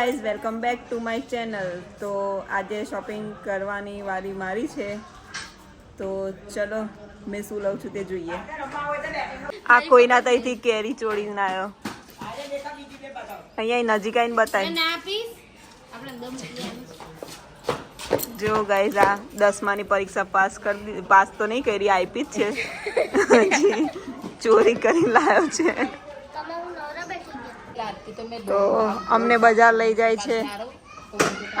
Guys, welcome back to my channel. તો આજે shopping કરવાની વારી મારી છે, તો ચલો મેં શું લઉં છું તે જોઈએ. આ કોઈના તઈથી કેરી ચોરીને આવ્યો. અહીંયા નજીક આવીને બતાવી. જો ગાઈઝ, આ 10માની પરીક્ષા પાસ તો નહીં કરી, આપી જ છે. હજી ચોરી કરીને લાવ્યો છે. તો અમને બજાર લઈ જાય છે.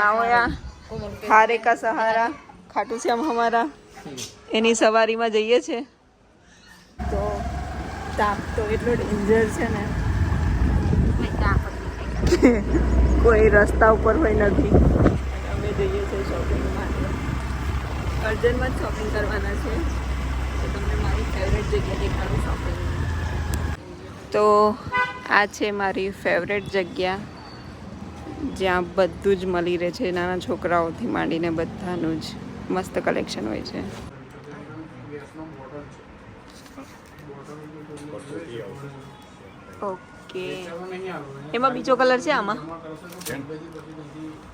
આવો યા હારે કા સહારા ખાટુ શ્યામ હમારા, એની સવારીમાં જઈએ છે. તો તાપ તો એટલો ડેન્જર છે ને, કોઈ રસ્તા ઉપર હોય નથી. અમે જઈએ છીએ શોપિંગ માટે. અર્જન્ટમાં જ શોપિંગ કરવાના છે, તો તમને મારી ફેવરેટ જગ્યા દેખાડું શોપિંગ. તો આ છે મારી ફેવરેટ જગ્યા, જ્યાં બધું જ મળી રહે છે. નાના છોકરાઓથી માંડીને બધાનું જ મસ્ત કલેક્શન હોય છે. ઓકે, એમાં બીજો કલર છે આમાં?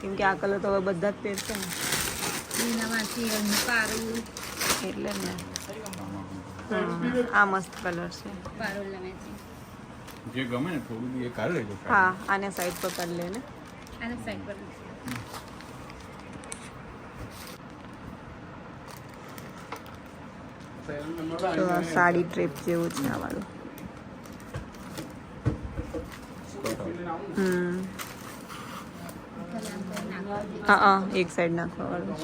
કેમ કે આ કલર તો હવે બધા જ પહેરશે ને, એટલે ને. આ મસ્ત કલર છે. જે ગમે ને થોડું એ કાઢી લેજો. હા, આને સાઈડ પર કાઢી લે ને. આને સાઈડ પર તો આ સાડી ટ્રેપ જેવું છે આ વાળું. હા, એક સાઈડ નાખવા વાળું.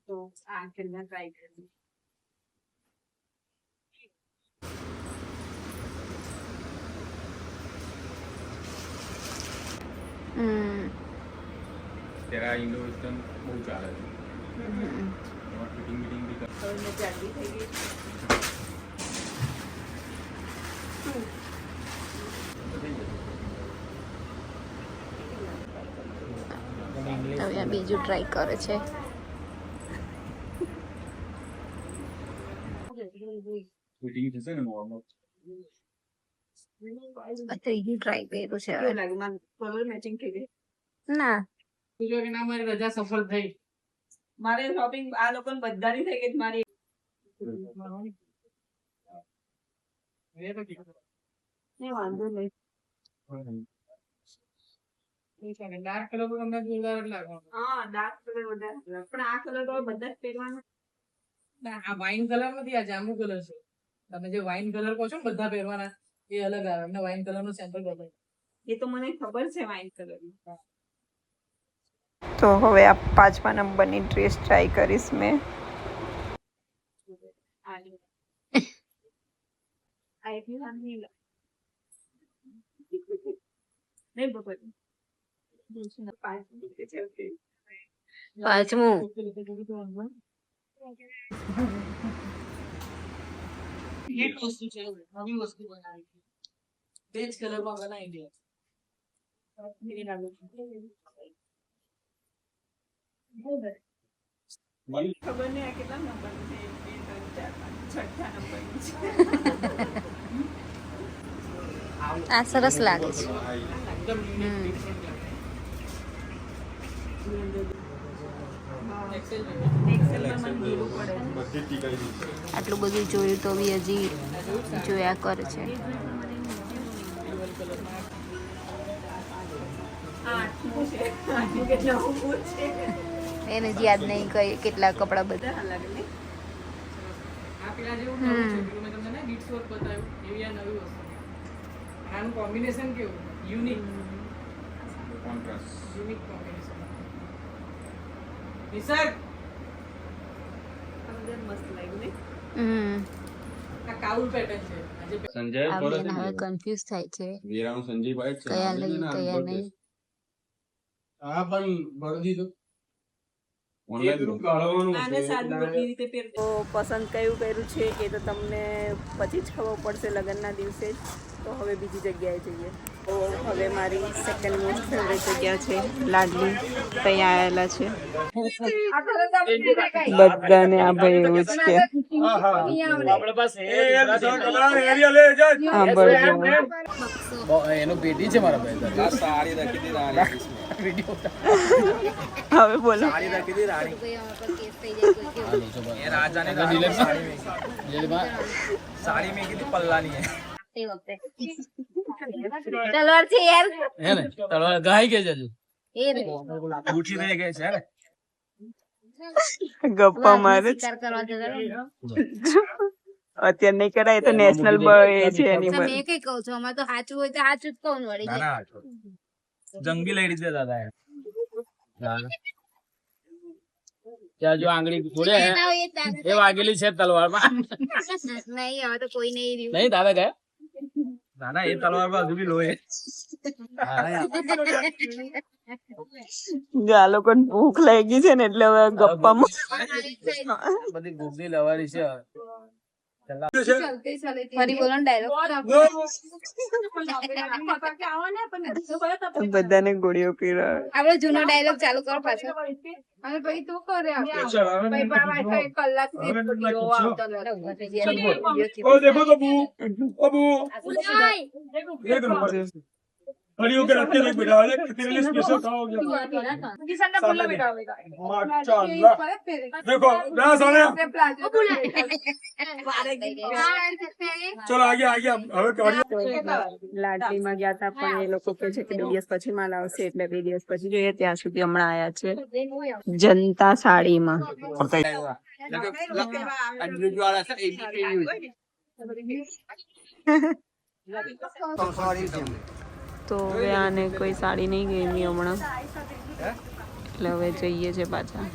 તો આ કરીને ટ્રાય કરી. તેરા ઇન્ડો વેસ્ટર્ન બહુ ચાલે છે. એમાં ફિટિંગ મિટિંગ બી કરે. હવે ચાલતી થઈ ગઈ. હવે બીજું ટ્રાય કરે છે. ફિટિંગ થશે ને નોર્મલ. ત્રીજું ટ્રાય કર્યું છે. કલર મેચિંગ થઈ ગઈ ના. મારી રજા સફળ થઈ. મારે શોપિંગ આ લોકો બધાની થઈ ગઈ. મારી વાંધો નહીં. ડાર્ક કલર પર તમને જોરદાર લાગે. હા, ડાર્ક કલર વધારે, પણ આ કલર તો બધા જ પહેરવાના. આ વાઇન કલર નથી, આ જાંબુ કલર છે. તમે જે વાઇન કલર કહો છો ને બધા પહેરવાના, એ અલગ આવે. એમને વાઇન કલર નો સેમ્પલ બતાવ્યો. એ તો મને ખબર છે વાઇન કલર. તો હવે આ 5મા નંબરની ડ્રેસ ટ્રાય કરીશ મેં. પાંચમું એક વસ્તુ છે, નવી વસ્તુ બનાવી. બે જ કલરમાં બનાવી દે. ખબર નહીં આ કેટલા નંબર છે. 1 2 3 4 5 છઠ્ઠા નંબરનું છે. આ સરસ લાગે છે. આટલું બધું જોયું તો બી હજી જોયા કરે છે. એને જ યાદ નહીં કઈ કેટલા કપડા બધા. આ પેલા જેવું નવું છે, પેલું મેં તમને બીટ્સ વર્ક બતાવ્યું, એવી આ નવી વસ્તુ. આનું કોમ્બિનેશન કેવું યુનિક, કોન્ટ્રાસ્ટ. Unique combination. નિસર્ગ મસ્ત લાગ્યું ને. આ કાઉલ પેટર્ન છે. સંજય હવે કન્ફ્યુઝ થાય છે વીરાનું સંજયભાઈ છે. કયા લઈ કયા નહીં. હા, પણ બરોડી તો પસંદ કયું કર્યું છે એ તો તમને પછી જ ખબર પડશે લગ્નના દિવસે જ. તો હવે બીજી જગ્યાએ જઈએ. તો હવે મારી સેકન્ડ મોસ્ટ ફેવરેટ જગ્યા છે લાડલી. ત્યાં આવેલા છે બધાને. આ ભાઈ એવું જ કે એનો પેટી છે મારા ભાઈ. હવે બોલો. साड़ी में कितनी पल्ला नहीं है तलवार से यार है ना तलवार गाय के जजू ये रे उठी रह गए છે ને ગપ્પા મારે शिकार करवा देता અત્યારે નહીં કરાય તો નેશનલ એ છે એની તમે એ કઈ કહો છો અમારે તો સાચું હોય તો સાચું જ કહું વળી ના ના જંગી લેડીઝ છે દાદા ત્યાં જો આંગળી થોડે હે એ વાગેલી છે તલવારમાં. નહીં હવે તો કોઈ નહીં રહ્યું નહીં દાદા ગયા ના ના એ તલવારમાં હજુ બી લોહે. આ લોકોને ભૂખ લાગી છે ને એટલે હવે ગપ્પામાં બધી ગુગલી લવારી છે. ફરી બોલો ને ડાયલોગ બધાને ગોળીઓ પીરા. આપડે જૂનો ડાયલોગ ચાલુ કરો પાછો હવે ભાઈ તું કરે खड़ी होकर रखते देख बेटा तेरे लिए स्पेशल खाओगे माशाल्लाह देखो ना साले चलो आगे आगे હવે લાડલીમાં ગયા હતા પણ એ લોકો કહે છે કે 2 દિવસ પછી માલ આવશે એટલે 2 દિવસ પછી જોઈએ. ત્યાં સુધી હમણાં આયા છે જનતા સાડીમાં. તો હવે આને કોઈ સાડી નહીં ગમી હમણાં એટલે હવે જઈએ છે પાછા.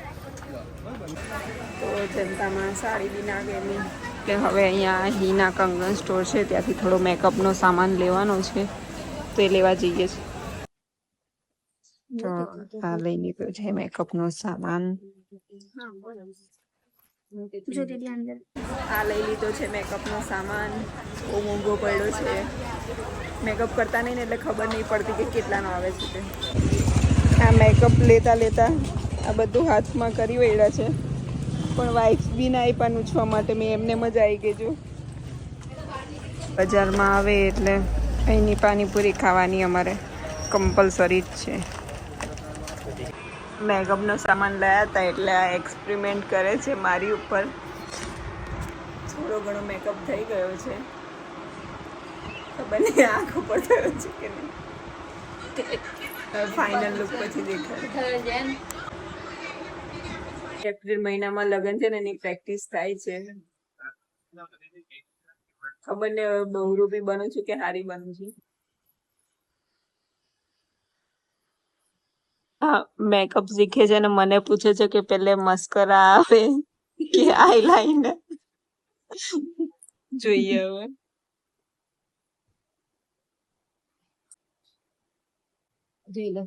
તો જનતામાં સાડી બી ના ગમી એટલે હવે અહીંયા હીના કંગન સ્ટોર છે ત્યાંથી થોડો મેકઅપનો સામાન લેવાનો છે તો એ લેવા જઈએ છીએ. તો આ લઈ નીકળ્યો છે મેકઅપનો સામાન. આ લઈ લીધો છે મેકઅપનો સામાન. બહુ મોંઘો પડ્યો છે. મેકઅપ કરતા નહીં ને એટલે ખબર નહીં પડતી કે કેટલાનો આવે છે તે. આ મેકઅપ લેતા લેતા આ બધું હાથમાં કરી વળ્યા છે પણ વાઇફ્સ બી ના આપ્યા નૂછવા માટે. મેં એમને મજા આવી ગઈ જો બજારમાં આવે એટલે અહીંની પાણીપુરી ખાવાની અમારે કમ્પલસરી જ છે. મેકઅપનો સામાન લાયા હતા એટલે આ એક્સપેરિમેન્ટ કરે છે મારી ઉપર. થોડો ઘણો મેકઅપ થઈ ગયો છે. ખબર નહીં આંખ ઉપર થયો છે કે નહીં. ફાઇનલ લુક પછી દેખાય. એપ્રિલ મહિનામાં લગ્ન છે ને એની પ્રેક્ટિસ થાય છે. ખબર ને બહુ બી બનું છું કે હારી બનું છું. હા મેકઅપ શીખે છે ને મને પૂછે છે કે પેલે મસ્કરા આવે કે આઈલાઇનર. જોઈએ હવે. જોઈ લો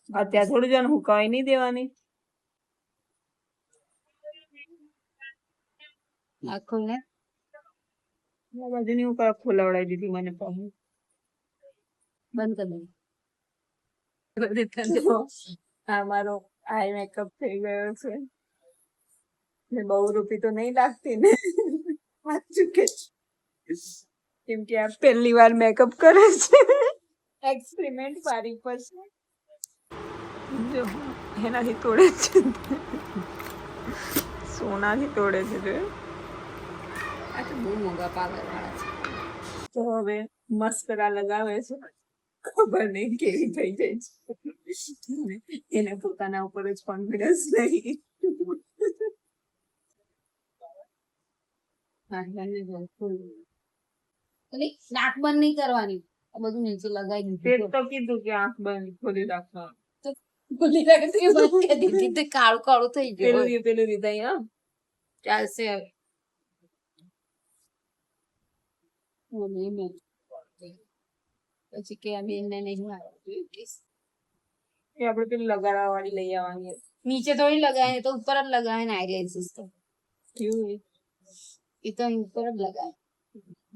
અત્યારે થોડું જણ હુકાઈ નહીં દેવાની. આખું ને બાજુની હું ખોલાવડાવી દીધી મને પાછું. બંધ કરી દઉં આ મારો આઈ મેકઅપ થઈ ગયો છે. બહુ રૂપી તો નહીં લાગતી ને સાચું કે કેમ કે આ પહેલી વાર મેકઅપ કરે છે. એક્સપેરિમેન્ટ મારી પર છે. જો એનાથી તોડે છે સોનાથી તોડે છે જો. આ તો બહુ મોંઘા પાર્લર વાળા છે. તો હવે મસ્કરા લગાવે છે. ખબર નહીં કેવી થઈ જાય છે. એને પોતાના ઉપર જ કોન્ફિડન્સ નહીં. નાક બંધ નહીં કરવાની. આ બધું નીચે લગાવી દીધું. તો કીધું કે આંખ બંધ ખોલી રાખવા. ખુલ્લી રાખી બંધ કરી દીધી તો કાળું કાળું થઈ ગયું. પેલું રીતે હા ચાલશે હવે. પછી કે બેનને નહીં આવે એ આપણે પેલી લગાડવા વાળી લઈ આવવાની. નીચે થોડી લગાવે તો ઉપર જ લગાવે ને આઈલેન્સીસ તો કેવું એ તો અહીં ઉપર જ લગાવે.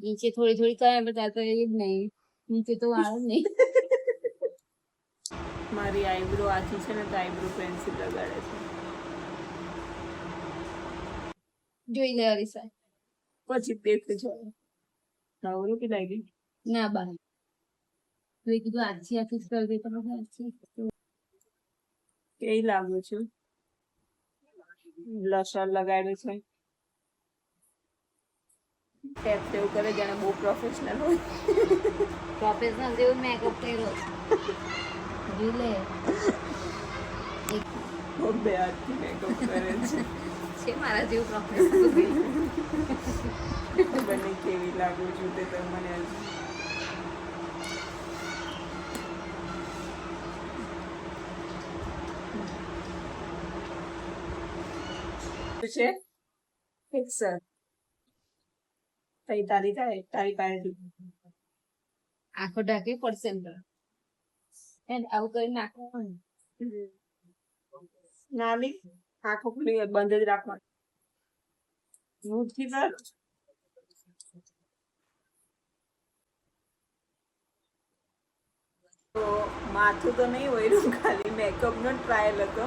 નીચે થોડી થોડી કરે પણ તાર તો એ જ નહીં નીચે તો વાળ જ નહીં. મારી આઈબ્રો આખી છે ને તો આઈબ્રો પેન્સિલ લગાડે છે. જોઈ લે અરીસા. પછી દેખું છો નવરું કે લાગી ના બા તો એ કીધું આછી આખી જ કરી દે તો પછી આછી કેવી લાગુ છું. બ્લશર લગાડ્યું છે. ટેપ તેવું કરે જાણે બહુ પ્રોફેશનલ હોય. પ્રોફેશનલ જેવું મેકઅપ કર્યો જોઈ લે બહુ બે હાથથી મેકઅપ કરે છે. છે મારા જેવું પ્રોફેશનલ ખબર નહીં કેવી લાગુ છું તે તો મને છે ફિક્સર તઈ તારી થાય તારી પાસે આંખો ઢાંકવી પડશે એમ તો એન્ડ આવું કરી નાખવાનું નાની આંખો ખુલી બંધ જ રાખવાની. મૂઠી પર તો માથું તો નહીં હોય ખાલી મેકઅપનો ટ્રાયલ હતો.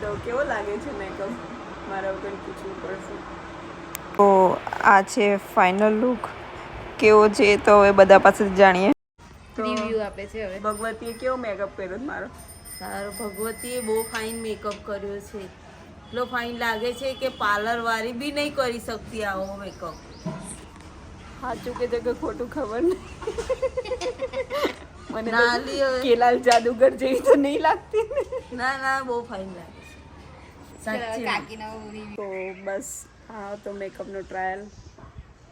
તો કેવો લાગે છે મેકઅપ મારા વગર પૂછવું પડશે. તો આ છે ફાઇનલ લુક કેવો છે તો હવે બધા પાસેથી જાણીએ. રિવ્યુ આપે છે હવે. ભગવતીએ કેવો મેકઅપ કર્યો મારો? તારો ભગવતીએ બહુ ફાઇન મેકઅપ કર્યો છે. એટલો ફાઇન લાગે છે કે પાર્લર વાળી બી નહીં કરી શકતી આવો મેકઅપ. સાચું કે કે ખોટું ખબર નહીં. મને નાલી હવે. કેલાલ જાદુગર જેવી તો નહીં લાગતી. ના ના બહુ ફાઇન લાગે છે સાચી તો બસ હા તો મેકઅપનો ટ્રાયલ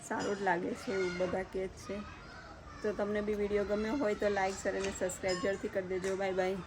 સારું જ લાગે છે એવું બધા કહે છે. તો તમને બી વિડીયો ગમ્યો હોય તો લાઈક શેર અને સબસ્ક્રાઈબ જરૂરથી કરી દેજો. Bye bye.